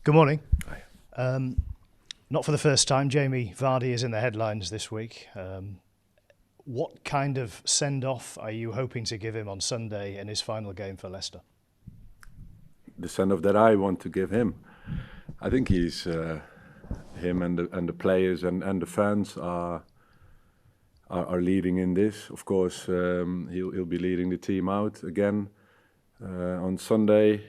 Good morning. Hi. Not for the first time, Jamie Vardy is in the headlines this week. What kind of send-off are you hoping to give him on Sunday in his final game for Leicester? The send-off that I want to give him, I think he's him and the players and the fans are leading in this. Of course, he'll be leading the team out again on Sunday.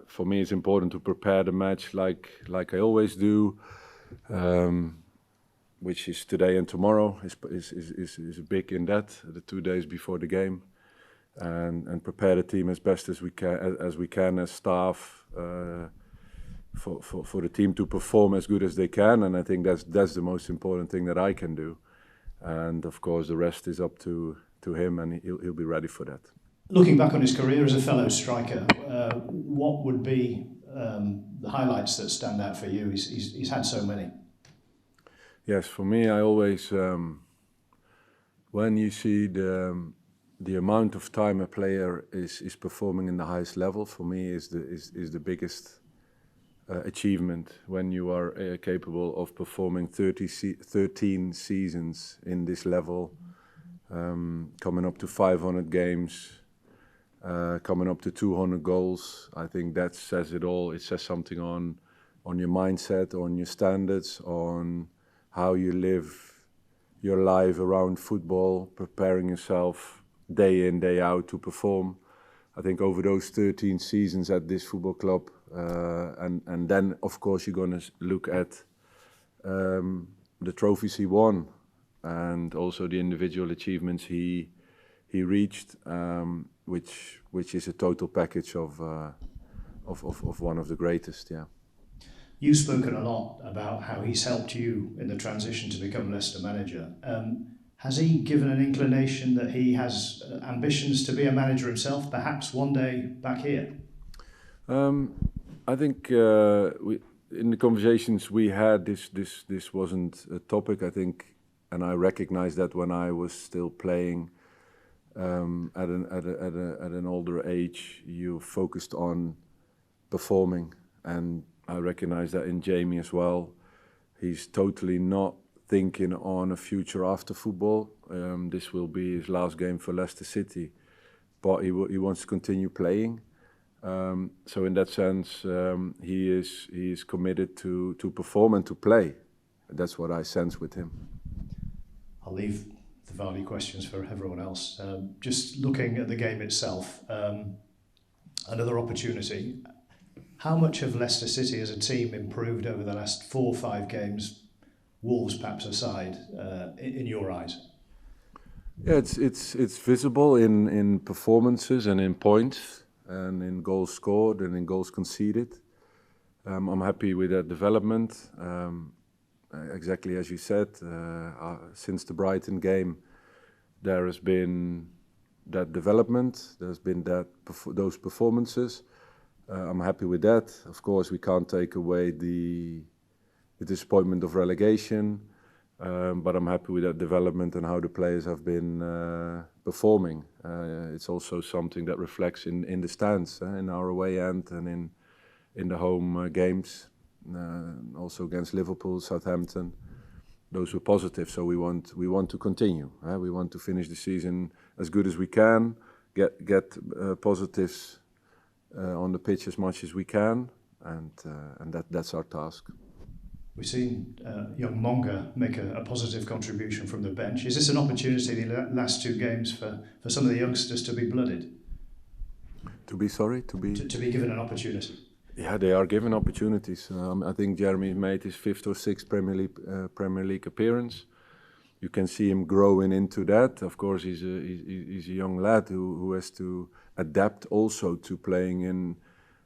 For me, it's important to prepare the match like I always do, which is today and tomorrow. Is big in that, the 2 days before the game, and prepare the team as best as we can as staff for the team to perform as good as they can. And I think that's the most important thing that I can do. And of course, the rest is up to him, and he'll be ready for that. Looking back on his career as a fellow striker, what would be the highlights that stand out for you? He's had so many. Yes, for me, I always, when you see the amount of time a player is performing in the highest level, for me is the biggest achievement. When you are capable of performing 13 seasons in this level, coming up to 500 games. Coming up to 200 goals, I think that says it all. It says something on your mindset, on your standards, on how you live your life around football, preparing yourself day in, day out to perform. I think over those 13 seasons at this football club, and then of course you're going to look at the trophies he won, and also the individual achievements he reached. Which is a total package of one of the greatest, yeah. You've spoken a lot about how he's helped you in the transition to become Leicester manager. Has he given an inclination that he has ambitions to be a manager himself, perhaps one day back here? I think in the conversations we had, this wasn't a topic. I think, and I recognized that when I was still playing. At an older age, you focused on performing, and I recognize that in Jamie as well. He's totally not thinking on a future after football. This will be his last game for Leicester City, but he wants to continue playing. So in that sense, he is committed to perform and to play. That's what I sense with him. I'll leave the Vardy questions for everyone else. Just looking at the game itself, another opportunity. How much have Leicester City as a team improved over the last 4 or 5 games, Wolves perhaps aside, in your eyes? Yeah, it's visible in performances and in points and in goals scored and in goals conceded. I'm happy with that development. Exactly as you said, since the Brighton game, there has been that development. There's been those performances. I'm happy with that. Of course, we can't take away the disappointment of relegation, but I'm happy with that development and how the players have been performing. It's also something that reflects in the stands, in our away end and in the home games. Also against Liverpool, Southampton, those were positive. So we want to continue. We want to finish the season as good as we can, get positives on the pitch as much as we can, and that's our task. We've seen young Monga make a positive contribution from the bench. Is this an opportunity in the last 2 games for some of the youngsters to be blooded? To be given an opportunity. Yeah, they are given opportunities. I think Jeremy made his 5th or 6th Premier League appearance. You can see him growing into that. Of course, he's a young lad who has to adapt also to playing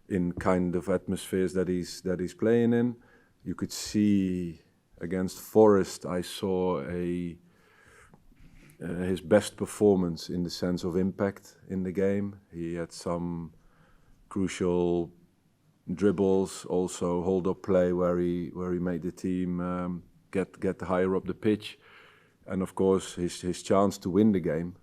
in kind of atmospheres that he's playing in. You could see against Forest, I saw his best performance in the sense of impact in the game. He had some crucial dribbles, also hold-up play where he made the team get higher up the pitch, and of course his chance to win the game.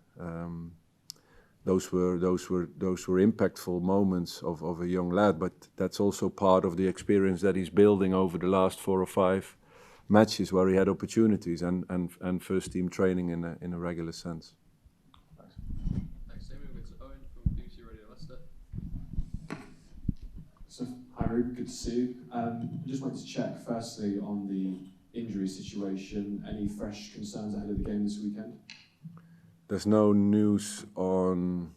those were impactful moments of a young lad. But that's also part of the experience that he's building over the last 4 or 5 matches where he had opportunities and first team training in a regular sense. Thanks, Jamie. We'll get to Owen from BBC Radio Leicester. So, hi Ruud, good to see you. I just wanted to check firstly on the injury situation. Any fresh concerns ahead of the game this weekend? There's no news on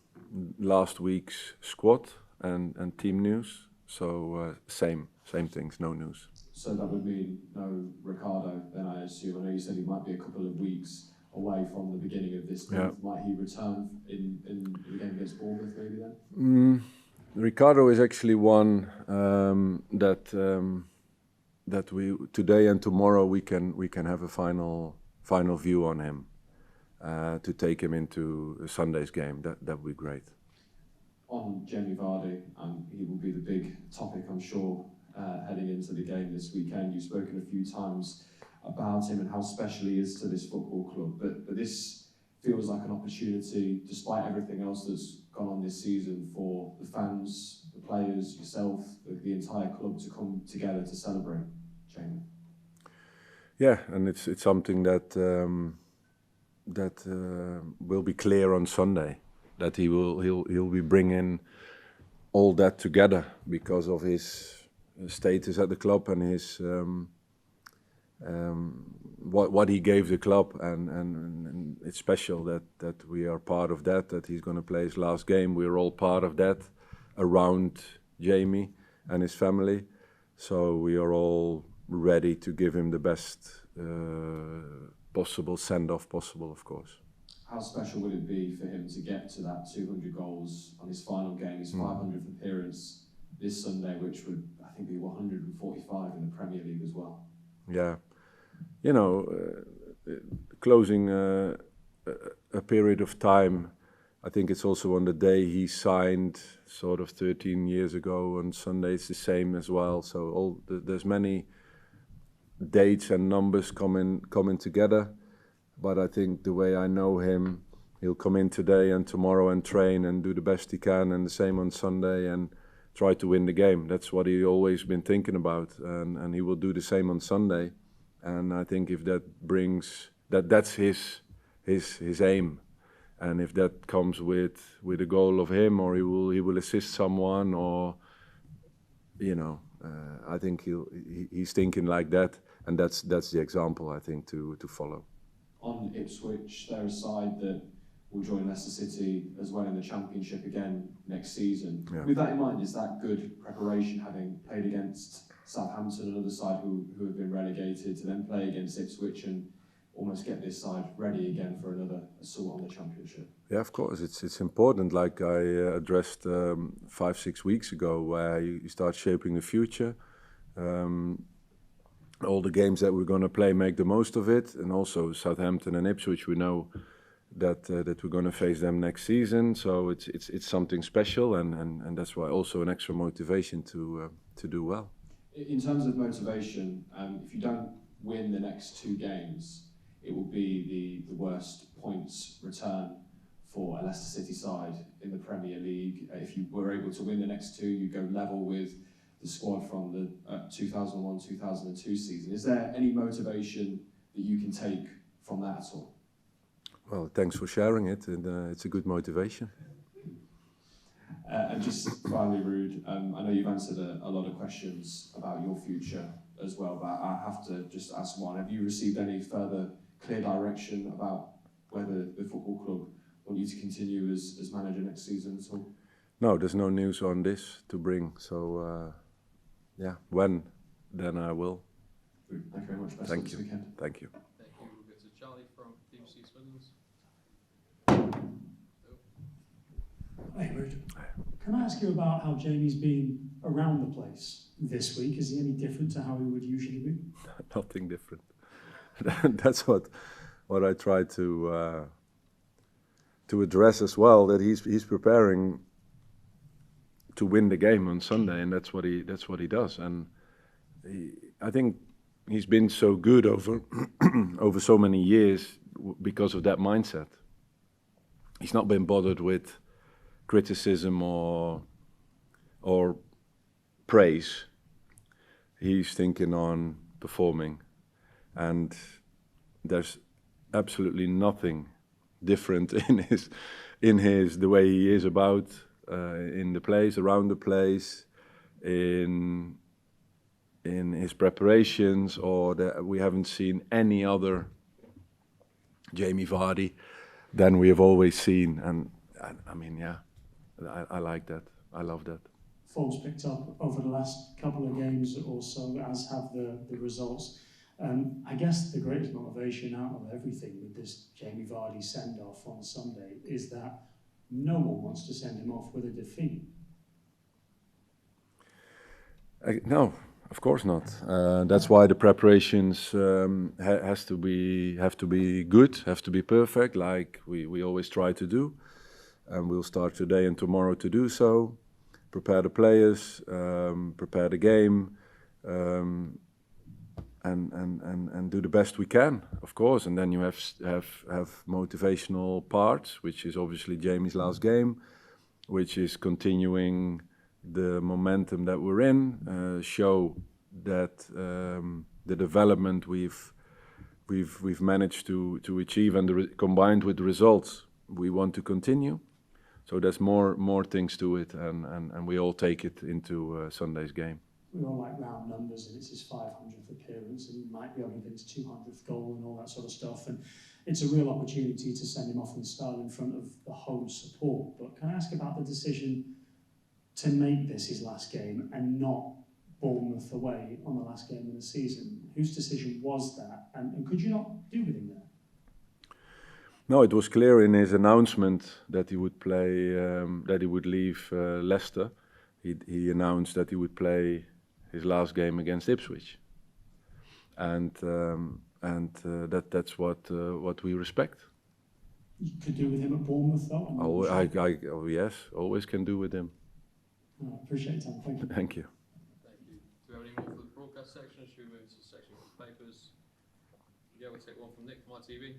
last week's squad and team news, so same things, no news. So that would mean no Ricardo, then I assume. I know you said he might be a couple of weeks away from the beginning of this month. Yeah. Might he return in the game against Bournemouth maybe then? Ricardo is actually one that we today and tomorrow we can have a final view on him to take him into Sunday's game. That would be great. On Jamie Vardy, he will be the big topic, I'm sure, heading into the game this weekend. You've spoken a few times about him and how special he is to this football club, but this feels like an opportunity, despite everything else that's gone on this season, for the fans, the players, yourself, the entire club to come together to celebrate Jamie. Yeah, and it's something that will be clear on Sunday, that he'll be bringing all that together because of his status at the club and his what he gave the club, and it's special that we are part of that he's going to play his last game. We're all part of that around Jamie and his family, so we are all ready to give him the best possible send-off possible, of course. How special would it be for him to get to that 200 goals on his final game, his 500th appearance this Sunday, which would, I think, be 145 in the Premier League as well? Yeah, closing a period of time. I think it's also on the day he signed, sort of 13 years ago. On Sunday it's the same as well. So there's many dates and numbers coming together. But I think the way I know him, he'll come in today and tomorrow and train and do the best he can, and the same on Sunday, and try to win the game. That's what he always been thinking about, and he will do the same on Sunday. And I think if that brings that's his aim, and if that comes with a goal of him, or he will assist someone, or I think he's thinking like that, and that's the example I think to follow. On Ipswich, they're a side that will join Leicester City as well in the Championship again next season. Yeah. With that in mind, is that good preparation, having played against Southampton, another side who have been relegated, to then play against Ipswich and almost get this side ready again for another assault on the Championship? Yeah, of course, it's important, like I addressed 5-6 weeks ago, where you start shaping the future. All the games that we're going to play, make the most of it, and also Southampton and Ipswich, we know that we're going to face them next season. So it's something special, and that's why also an extra motivation to do well. In terms of motivation, if you don't win the next 2 games, it will be the worst points return for a Leicester City side in the Premier League. If you were able to win the next 2, you go level with the squad from the 2001-2002 season. Is there any motivation that you can take from that at all? Well, thanks for sharing it, and it's a good motivation. And just finally, Ruud, I know you've answered a lot of questions about your future as well, but I have to just ask one. Have you received any further clear direction about whether the football club want you to continue as manager next season at all? No, there's no news on this to bring, so yeah, when, then I will. Thank you very much. Best Thank of you. this weekend. Thank you. Thank you. We'll go to Charlie from BBC Swindons. Hey, Ruud. Can I ask you about how Jamie's been around the place this week? Is he any different to how he would usually be? Nothing different. That's what I try to address as well. That he's preparing to win the game on Sunday, and that's what he does. And I think he's been so good over so many years because of that mindset. He's not been bothered with criticism or praise. He's thinking on performing, and there's absolutely nothing different in his the way he is about in the place, around the place, in his preparations, or we haven't seen any other Jamie Vardy than we have always seen, and I mean, yeah, I like that. I love that. Form's picked up over the last couple of games or so, as have the results. I guess the greatest motivation out of everything with this Jamie Vardy send-off on Sunday is that no one wants to send him off with a defeat. No, of course not. That's why the preparations have to be good, have to be perfect, like we always try to do. And we'll start today and tomorrow to do so. Prepare the players, prepare the game, and do the best we can, of course. And then you have motivational parts, which is obviously Jamie's last game, which is continuing the momentum that we're in, show that the development we've managed to achieve, and combined with the results we want to continue. So there's more things to it, and we all take it into Sunday's game. We all like round numbers, and it's his 500th appearance, and he might be able to get his 200th goal and all that sort of stuff. And it's a real opportunity to send him off in style in front of the home support. But can I ask about the decision to make this his last game and not Bournemouth away on the last game of the season? Whose decision was that, and could you not do with him there? No, it was clear in his announcement that he would play, that he would leave Leicester. He announced that he would play his last game against Ipswich, and that's what we respect. You could do with him at Bournemouth, though. Yes, always can do with him. I appreciate it, Thank you. Thank you. Thank you. Do we have any more for the broadcast section? Should we move to the section of papers? Yeah, we'll take one from Nick from ITV.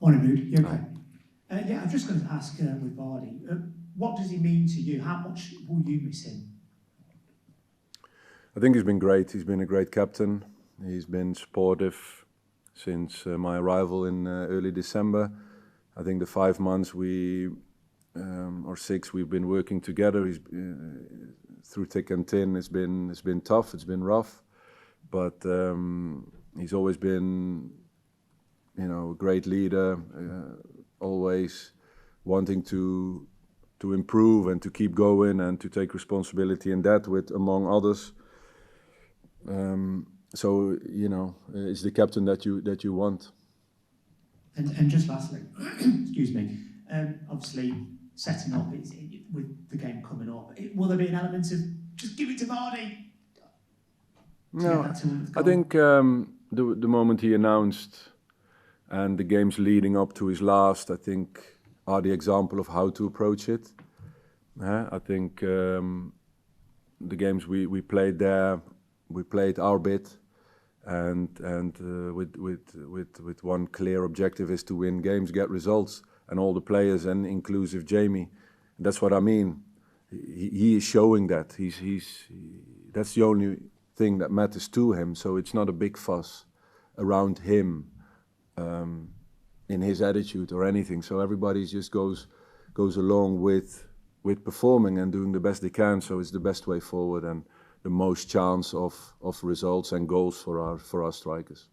Morning, Ruud. You okay? Yeah, I'm just going to ask with Vardy, what does he mean to you? How much will you miss him? I think he's been great. He's been a great captain. He's been supportive since my arrival in early December. I think the 5 months or 6 we've been working together. He's through thick and thin. It's been tough. It's been rough, but he's always been, a great leader. Always wanting to improve and to keep going and to take responsibility in that, with among others. So it's the captain that you want. And just lastly, excuse me, obviously setting up with the game coming up, will there be an element of just give it to Vardy? No, I think the moment he announced and the games leading up to his last, I think, are the example of how to approach it. I think the games we played there, we played our bit, and with one clear objective is to win games, get results, and all the players, and inclusive Jamie. And that's what I mean. He is showing that that's the only thing that matters to him. So it's not a big fuss around him. In his attitude or anything, so everybody just goes along with performing and doing the best they can. So it's the best way forward and the most chance of results and goals for our strikers.